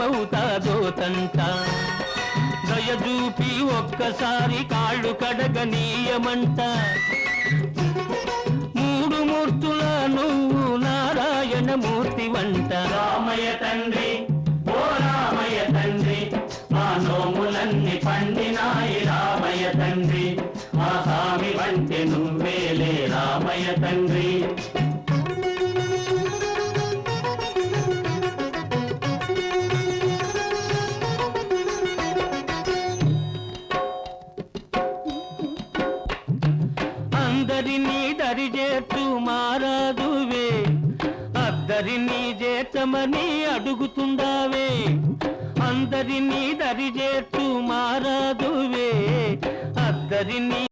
ఏమవుతాదో తంట దయచూపి ఒక్కసారి కాళ్ళు కడగనీయమంట మూడు మూర్తుల నువ్వు నారాయణ మూర్తి వంట రామయ్య తండ్రి ఓ రామయ్య తండ్రి మా నోములన్నీ పండినాయి రామయ్య తండ్రి మా స్వామి వంటి నువ్వేలే రామయ్య తండ్రి అందరినీ దరిచేర్చు మారాదువే అద్దరినీ చేర్చమని అడుగుతుందావే అందరినీ దరిచేర్చు మారాదువే అద్దరినీ